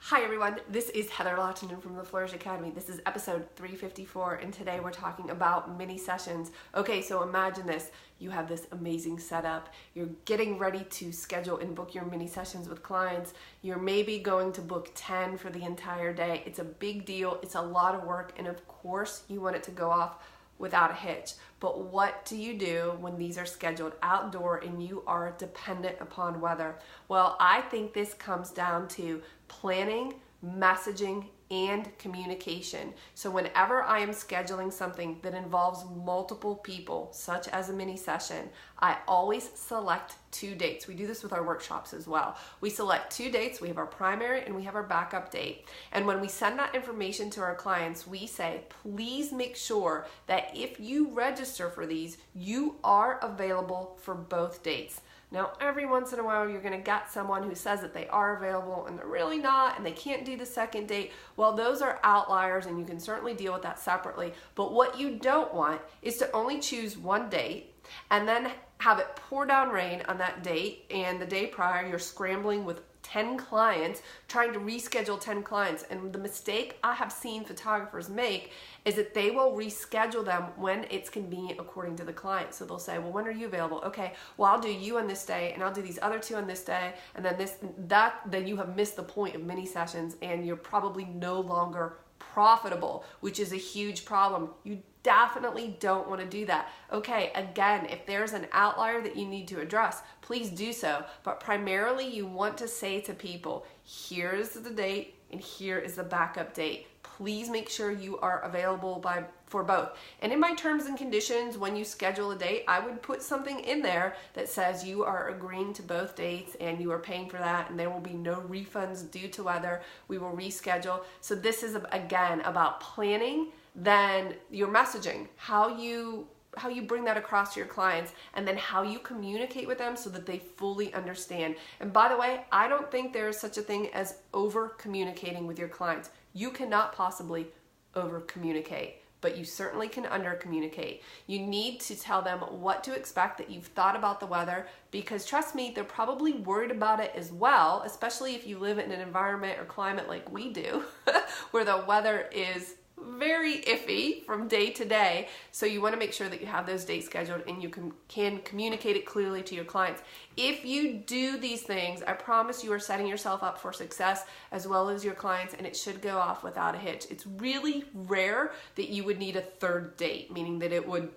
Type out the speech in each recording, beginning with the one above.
Hi everyone, this is Heather Lawton from the Flourish.Academy. This is episode 354 and today we're talking about mini sessions. Okay, so imagine this. You have this amazing setup. You're getting ready to schedule and book your mini sessions with clients. You're maybe going to book 10 for the entire day. It's a big deal. It's a lot of work and of course you want it to go off without a hitch. But what do you do when these are scheduled outdoor and you are dependent upon weather? Well, I think this comes down to planning, messaging, and communication. So whenever I am scheduling something that involves multiple people, such as a mini session, I always select two dates. We do this with our workshops as well. We select two dates. We have our primary and we have our backup date. And when we send that information to our clients, we say, please make sure that if you register for these, you are available for both dates. Now, every once in a while, you're going to get someone who says that they are available and they're really not, and they can't do the second date. Well, those are outliers, and you can certainly deal with that separately. But what you don't want is to only choose one date and then have it pour down rain on that date, and the day prior, you're scrambling with 10 clients, trying to reschedule 10 clients. And the mistake I have seen photographers make is that they will reschedule them when it's convenient according to the client. So they'll say, well, when are you available? Okay, well, I'll do you on this day and I'll do these other two on this day. And then then you have missed the point of mini sessions and you're probably no longer profitable, which is a huge problem. You definitely don't want to do that. Okay, again, if there's an outlier that you need to address, please do so. But primarily you want to say to people, here's the date and here is the backup date. Please make sure you are available for both. And in my terms and conditions, when you schedule a date, I would put something in there that says you are agreeing to both dates and you are paying for that, and there will be no refunds due to weather. We will reschedule. So this is, again, about planning, then your messaging, how you bring that across to your clients, and then how you communicate with them so that they fully understand. And by the way, I don't think there is such a thing as over communicating with your clients. You cannot possibly over communicate, but you certainly can under communicate. You need to tell them what to expect, that you've thought about the weather, because trust me, they're probably worried about it as well, especially if you live in an environment or climate like we do, where the weather is very iffy from day to day. So you want to make sure that you have those dates scheduled and you can communicate it clearly to your clients. If you do these things, I promise you are setting yourself up for success as well as your clients, and it should go off without a hitch. It's really rare that you would need a third date, meaning that it would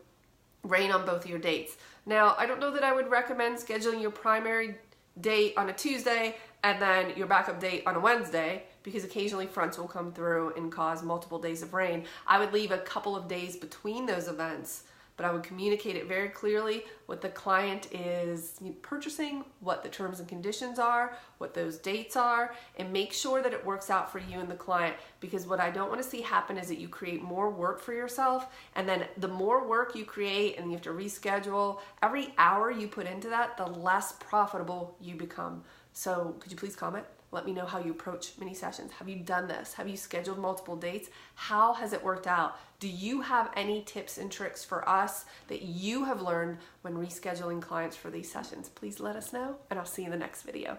rain on both of your dates. Now, I don't know that I would recommend scheduling your primary date on a Tuesday and then your backup date on a Wednesday, because occasionally fronts will come through and cause multiple days of rain. I would leave a couple of days between those events, but I would communicate it very clearly what the client is purchasing, what the terms and conditions are, what those dates are, and make sure that it works out for you and the client, because what I don't want to see happen is that you create more work for yourself, and then the more work you create and you have to reschedule, every hour you put into that, the less profitable you become. So could you please comment? Let me know how you approach mini sessions. Have you done this? Have you scheduled multiple dates? How has it worked out? Do you have any tips and tricks for us that you have learned when rescheduling clients for these sessions? Please let us know, and I'll see you in the next video.